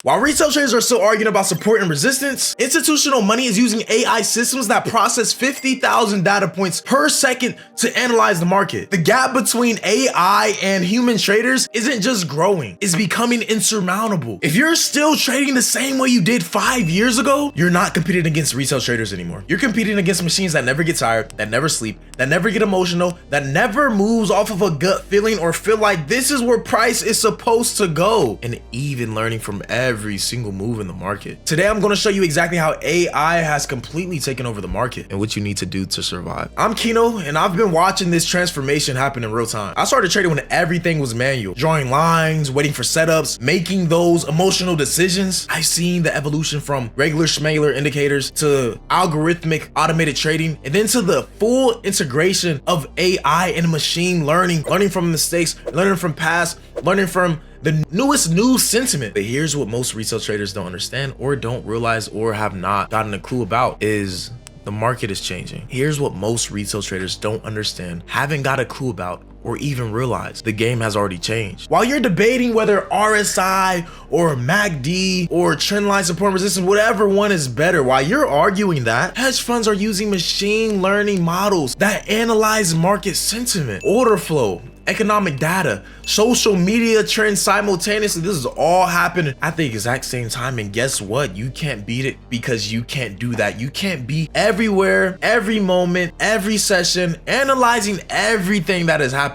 While retail traders are still arguing about support and resistance, institutional money is using AI systems that process 50,000 data points per second to analyze the market. The gap between AI and human traders isn't just growing, it's becoming insurmountable. If you're still trading the same way you did 5 years ago, you're not competing against retail traders anymore. You're competing against machines that never get tired, that never sleep, that never get emotional, that never moves off of a gut feeling or feel like this is where price is supposed to go, and even learning from every single move in the market. Today, I'm going to show you exactly how AI has completely taken over the market and what you need to do to survive. I'm Kino, and I've been watching this transformation happen in real time. I started trading when everything was manual, drawing lines, waiting for setups, making those emotional decisions. I've seen the evolution from regular schmaler indicators to algorithmic automated trading, and then to the full integration of AI and machine learning from mistakes, learning from past, learning from the newest news sentiment. But here's what most retail traders don't understand or don't realize or have not gotten a clue about is the market is changing. Here's what most retail traders don't understand, haven't got a clue about, or even realize. The game has already changed. While you're debating whether RSI or MACD or trendline support and resistance, whatever one is better, while you're arguing that, hedge funds are using machine learning models that analyze market sentiment, order flow, economic data, social media trends simultaneously. This is all happening at the exact same time, and guess what? You can't beat it because you can't do that. You can't be everywhere, every moment, every session, analyzing everything that is happening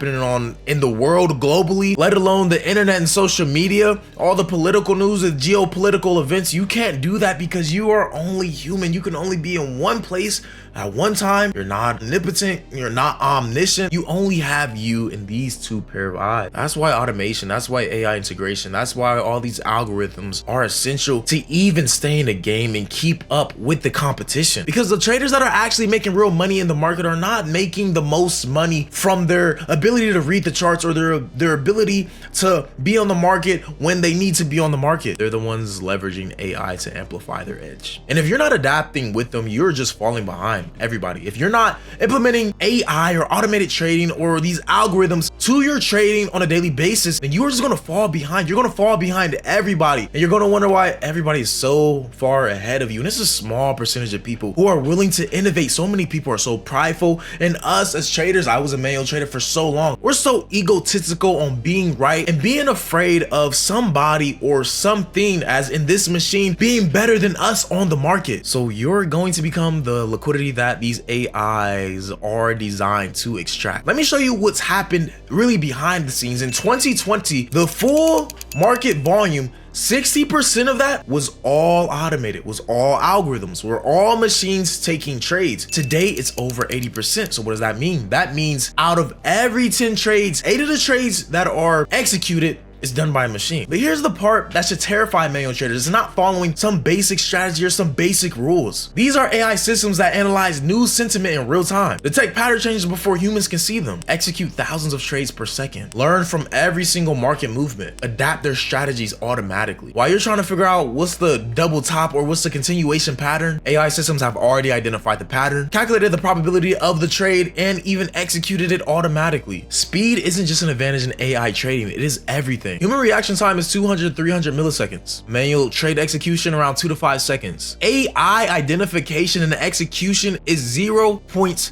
in the world globally, let alone the internet and social media, all the political news and geopolitical events. You can't do that because you are only human. You can only be in one place at one time. You're not omnipotent, you're not omniscient. You only have you in these two pair of eyes. That's why automation, that's why AI integration, that's why all these algorithms are essential to even stay in the game and keep up with the competition. Because the traders that are actually making real money in the market are not making the most money from their ability to read the charts or their ability to be on the market when they need to be on the market. They're the ones leveraging AI to amplify their edge. And if you're not adapting with them, you're just falling behind everybody. If you're not implementing AI or automated trading or these algorithms to your trading on a daily basis, then you're just gonna fall behind. You're gonna fall behind everybody, and you're gonna wonder why everybody is so far ahead of you. And this is a small percentage of people who are willing to innovate. So many people are so prideful, and us as traders, I was a manual trader for so long, we're so egotistical on being right and being afraid of somebody or something, as in this machine, being better than us on the market. So you're going to become the liquidity that these AIs are designed to extract. Let me show you what's happened really behind the scenes. In 2020, the full market volume, 60% of that was all automated, was all algorithms, were all machines taking trades. Today, it's over 80%. So what does that mean? That means out of every 10 trades, 8 of the trades that are executed is done by a machine. But here's the part that should terrify manual traders. It's not following some basic strategy or some basic rules. These are AI systems that analyze news sentiment in real time, detect pattern changes before humans can see them, execute thousands of trades per second, learn from every single market movement, adapt their strategies automatically. While you're trying to figure out what's the double top or what's the continuation pattern, AI systems have already identified the pattern, calculated the probability of the trade, and even executed it automatically. Speed isn't just an advantage in AI trading, it is everything. Human reaction time is 200, 300 milliseconds. Manual trade execution around 2 to 5 seconds. AI identification and execution is 0.001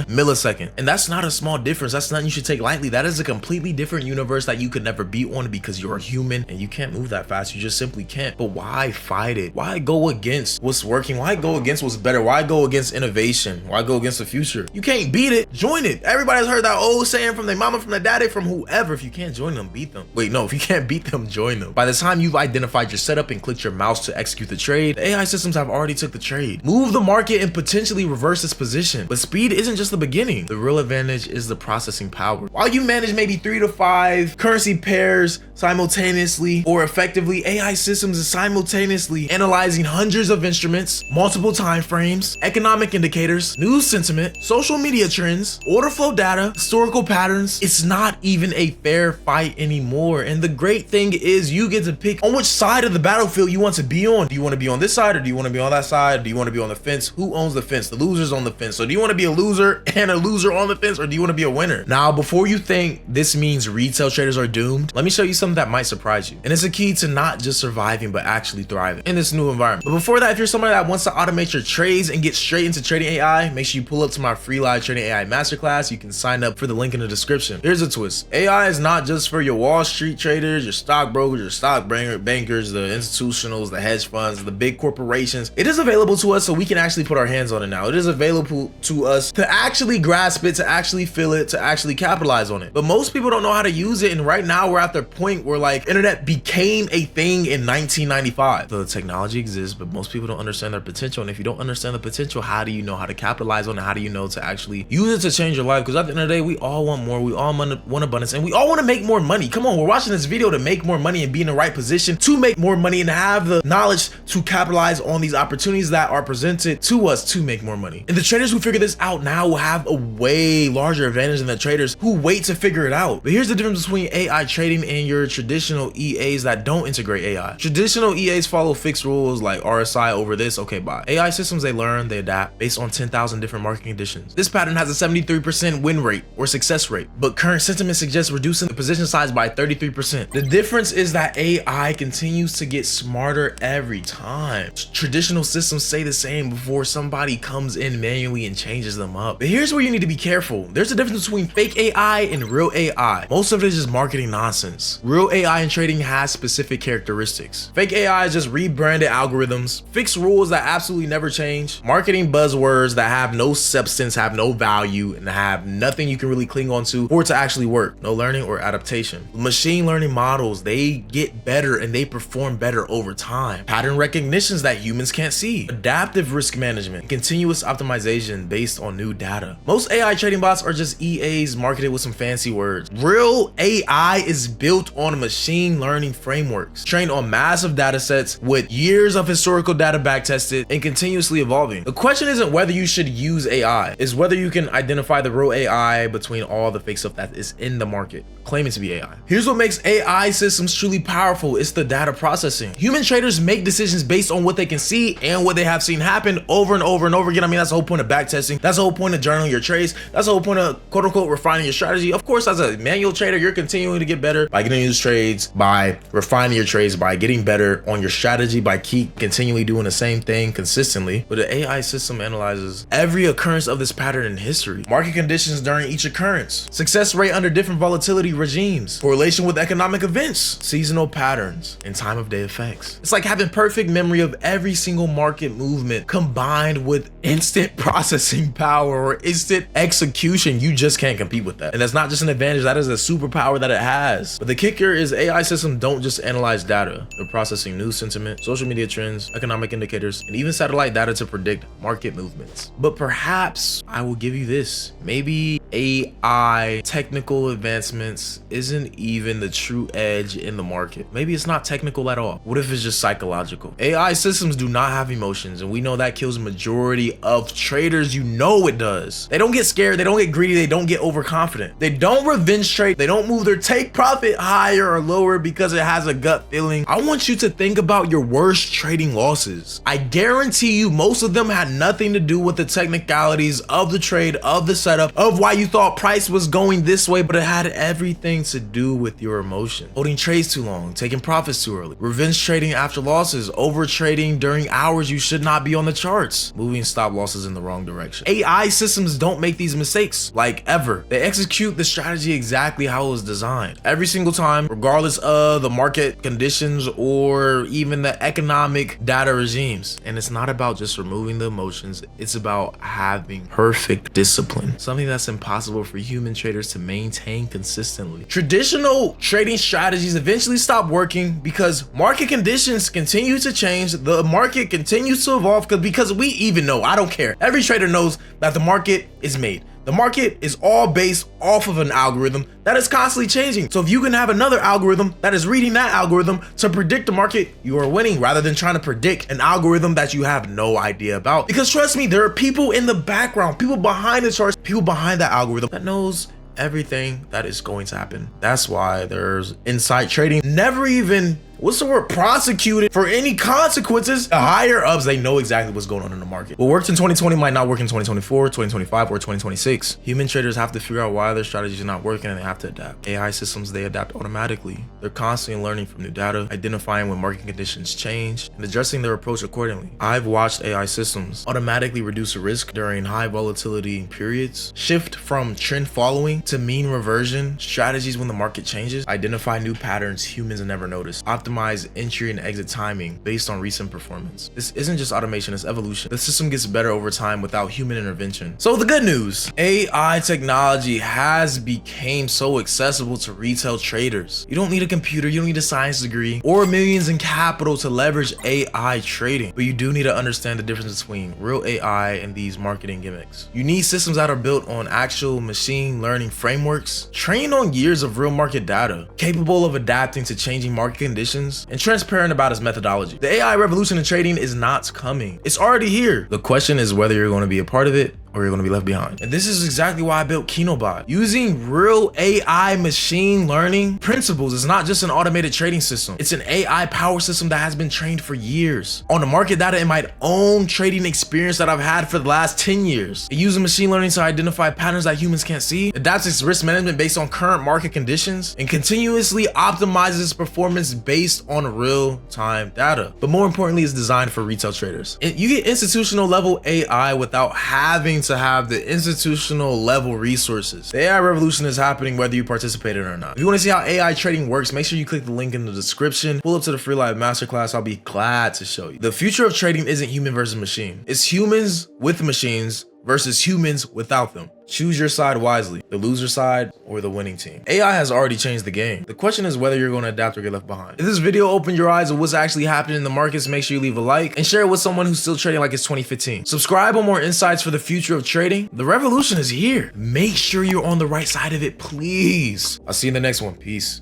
millisecond. And that's not a small difference. That's nothing you should take lightly. That is a completely different universe that you could never be on because you're a human and you can't move that fast. You just simply can't. But why fight it? Why go against what's working? Why go against what's better? Why go against innovation? Why go against the future? You can't beat it. Join it. Everybody's heard that old saying from their mama, from their daddy, from whoever. If you can't join them, beat them. Wait, no, if you can't beat them, join them. By the time you've identified your setup and clicked your mouse to execute the trade, the AI systems have already took the trade, move the market, and potentially reverse its position. But speed isn't just the beginning. The real advantage is the processing power. While you manage maybe 3 to 5 currency pairs simultaneously or effectively, AI systems is simultaneously analyzing hundreds of instruments, multiple time frames, economic indicators, news sentiment, social media trends, order flow data, historical patterns. It's not even a fair fair fight anymore. And the great thing is you get to pick on which side of the battlefield you want to be on. Do you want to be on this side, or do you want to be on that side? Do you want to be on the fence? Who owns the fence? The loser's on the fence. So do you want to be a loser and a loser on the fence, or do you want to be a winner? Now, before you think this means retail traders are doomed, let me show you something that might surprise you. And it's a key to not just surviving, but actually thriving in this new environment. But before that, if you're somebody that wants to automate your trades and get straight into trading AI, make sure you pull up to my free live trading AI masterclass. You can sign up for the link in the description. Here's a twist. AI is not just for your Wall Street traders, your stockbrokers, your stock bankers, the institutionals, the hedge funds, the big corporations. It is available to us so we can actually put our hands on it now. It is available to us to actually grasp it, to actually feel it, to actually capitalize on it. But most people don't know how to use it. And right now we're at the point where like internet became a thing in 1995. The technology exists, but most people don't understand their potential. And if you don't understand the potential, how do you know how to capitalize on it? How do you know to actually use it to change your life? Because at the end of the day, we all want more. We all want abundance, and we all want to make more money. Come on, we're watching this video to make more money and be in the right position to make more money and have the knowledge to capitalize on these opportunities that are presented to us to make more money. And the traders who figure this out now will have a way larger advantage than the traders who wait to figure it out. But here's the difference between AI trading and your traditional EAs that don't integrate AI. Traditional EAs follow fixed rules like RSI over this, okay, bye. AI systems, they learn, they adapt based on 10,000 different market conditions. This pattern has a 73% win rate or success rate, but current sentiment suggests reducing the position size by 33%. The difference is that AI continues to get smarter every time. Traditional systems say the same before somebody comes in manually and changes them up. But here's where you need to be careful. There's a difference between fake AI and real AI. Most of it is just marketing nonsense. Real AI in trading has specific characteristics. Fake AI is just rebranded algorithms, fixed rules that absolutely never change, marketing buzzwords that have no substance, have no value, and have nothing you can really cling on to for it to actually work. No learning or adaptation. Machine learning models, they get better and they perform better over time. Pattern recognitions that humans can't see. Adaptive risk management. Continuous optimization based on new data. Most AI trading bots are just EAs marketed with some fancy words. Real AI is built on machine learning frameworks, trained on massive data sets with years of historical data backtested and continuously evolving. The question isn't whether you should use AI, it's whether you can identify the real AI between all the fake stuff that is in the market, claiming to be AI. Here's what makes AI systems truly powerful. It's the data processing. Human traders make decisions based on what they can see and what they have seen happen over and over and over again. I mean, that's the whole point of backtesting. That's the whole point of journaling your trades. That's the whole point of quote unquote refining your strategy. Of course, as a manual trader, you're continuing to get better by getting these trades, by refining your trades, by getting better on your strategy, by continually doing the same thing consistently. But the AI system analyzes every occurrence of this pattern in history, market conditions during each occurrence, success rate under different volatility regimes, correlation with economic events, seasonal patterns, and time of day effects. It's like having perfect memory of every single market movement combined with instant processing power or instant execution. You just can't compete with that. And that's not just an advantage, that is a superpower that it has. But the kicker is AI systems don't just analyze data. They're processing news sentiment, social media trends, economic indicators, and even satellite data to predict market movements. But perhaps I will give you this. Maybe AI technical advancements isn't even the true edge in the market. Maybe it's not technical at all. What if it's just psychological? AI systems do not have emotions, and we know that kills the majority of traders. You know it does. They don't get scared, they don't get greedy, they don't get overconfident. They don't revenge trade, they don't move their take profit higher or lower because it has a gut feeling. I want you to think about your worst trading losses. I guarantee you most of them had nothing to do with the technicalities of the trade, of the setup, of why you thought price was going this way, but it had everything to do with your emotion. Holding trades too long, taking profits too early, revenge trading after losses, over trading during hours you should not be on the charts, moving stop losses in the wrong direction. AI systems don't make these mistakes, like ever. They execute the strategy exactly how it was designed. Every single time, regardless of the market conditions or even the economic data regimes. And it's not about just removing the emotions, it's about having perfect discipline. Something that's impossible for human traders to maintain consistently. Traditional trading strategies eventually stop working because market conditions continue to change. The market continues to evolve because we even know, I don't care. Every trader knows that the market is made. The market is all based off of an algorithm that is constantly changing. So if you can have another algorithm that is reading that algorithm to predict the market, you are winning rather than trying to predict an algorithm that you have no idea about. Because trust me, there are people in the background, people behind the charts, people behind that algorithm that knows everything that is going to happen. That's why there's inside trading never even, what's the word, prosecuted for any consequences. The higher ups, they know exactly what's going on in the market. What worked in 2020 might not work in 2024, 2025, or 2026. Human traders have to figure out why their strategies are not working, and they have to adapt. AI systems, they adapt automatically. They're constantly learning from new data, identifying when market conditions change, and adjusting their approach accordingly. I've watched AI systems automatically reduce risk during high volatility periods, shift from trend following to mean reversion strategies when the market changes, identify new patterns humans never noticed, optimize entry and exit timing based on recent performance. This isn't just automation, it's evolution. The system gets better over time without human intervention. So the good news, AI technology has become so accessible to retail traders. You don't need a computer, you don't need a science degree, or millions in capital to leverage AI trading, but you do need to understand the difference between real AI and these marketing gimmicks. You need systems that are built on actual machine learning frameworks, trained on years of real market data, capable of adapting to changing market conditions, and transparent about its methodology. The AI revolution in trading is not coming. It's already here. The question is whether you're going to be a part of it or you're going to be left behind. And this is exactly why I built KinoBot. Using real AI machine learning principles is not just an automated trading system. It's an AI power system that has been trained for years on the market data in my own trading experience that I've had for the last 10 years. It uses machine learning to identify patterns that humans can't see, adapts its risk management based on current market conditions, and continuously optimizes its performance based on real-time data. But more importantly, it's designed for retail traders. You get institutional level AI without having to have the institutional level resources. The AI revolution is happening whether you participate in it or not. If you want to see how AI trading works, make sure you click the link in the description. Pull up to the free live masterclass. I'll be glad to show you. The future of trading isn't human versus machine. It's humans with machines versus humans without them. Choose your side wisely, the loser side or the winning team. AI has already changed the game. The question is whether you're going to adapt or get left behind. If this video opened your eyes to what's actually happening in the markets, make sure you leave a like and share it with someone who's still trading like it's 2015. Subscribe on more insights for the future of trading. The revolution is here. Make sure you're on the right side of it, please. I'll see you in the next one. Peace.